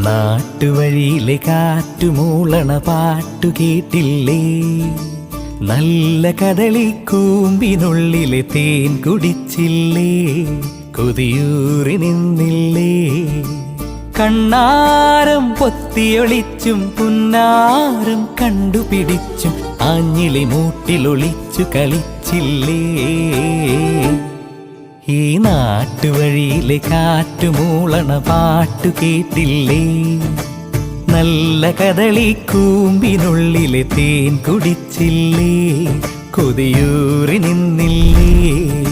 നാട്ടുവഴിയിലെ കാറ്റുമൂളണ പാട്ടു കേട്ടില്ലേ? നല്ല കദളിക്കൂമ്പിനുള്ളിലെ തേൻ കുടിച്ചില്ലേ? കൊതിയൂറി നിന്നില്ലേ? കണ്ണാരം പൊത്തിയൊളിച്ചും പുന്നാരം കണ്ടുപിടിച്ചും ആഞ്ഞിലി മൂട്ടിലൊളിച്ചു കളിച്ചില്ലേ? ഈ നാട്ടുവഴിയിലെ കാറ്റുമൂളണ പാട്ടു കേട്ടില്ലേ? നല്ല കദളിക്കൂമ്പിനുള്ളിലെ തേൻ കുടിച്ചില്ലേ? കൊതിയൂറി നിന്നില്ലേ?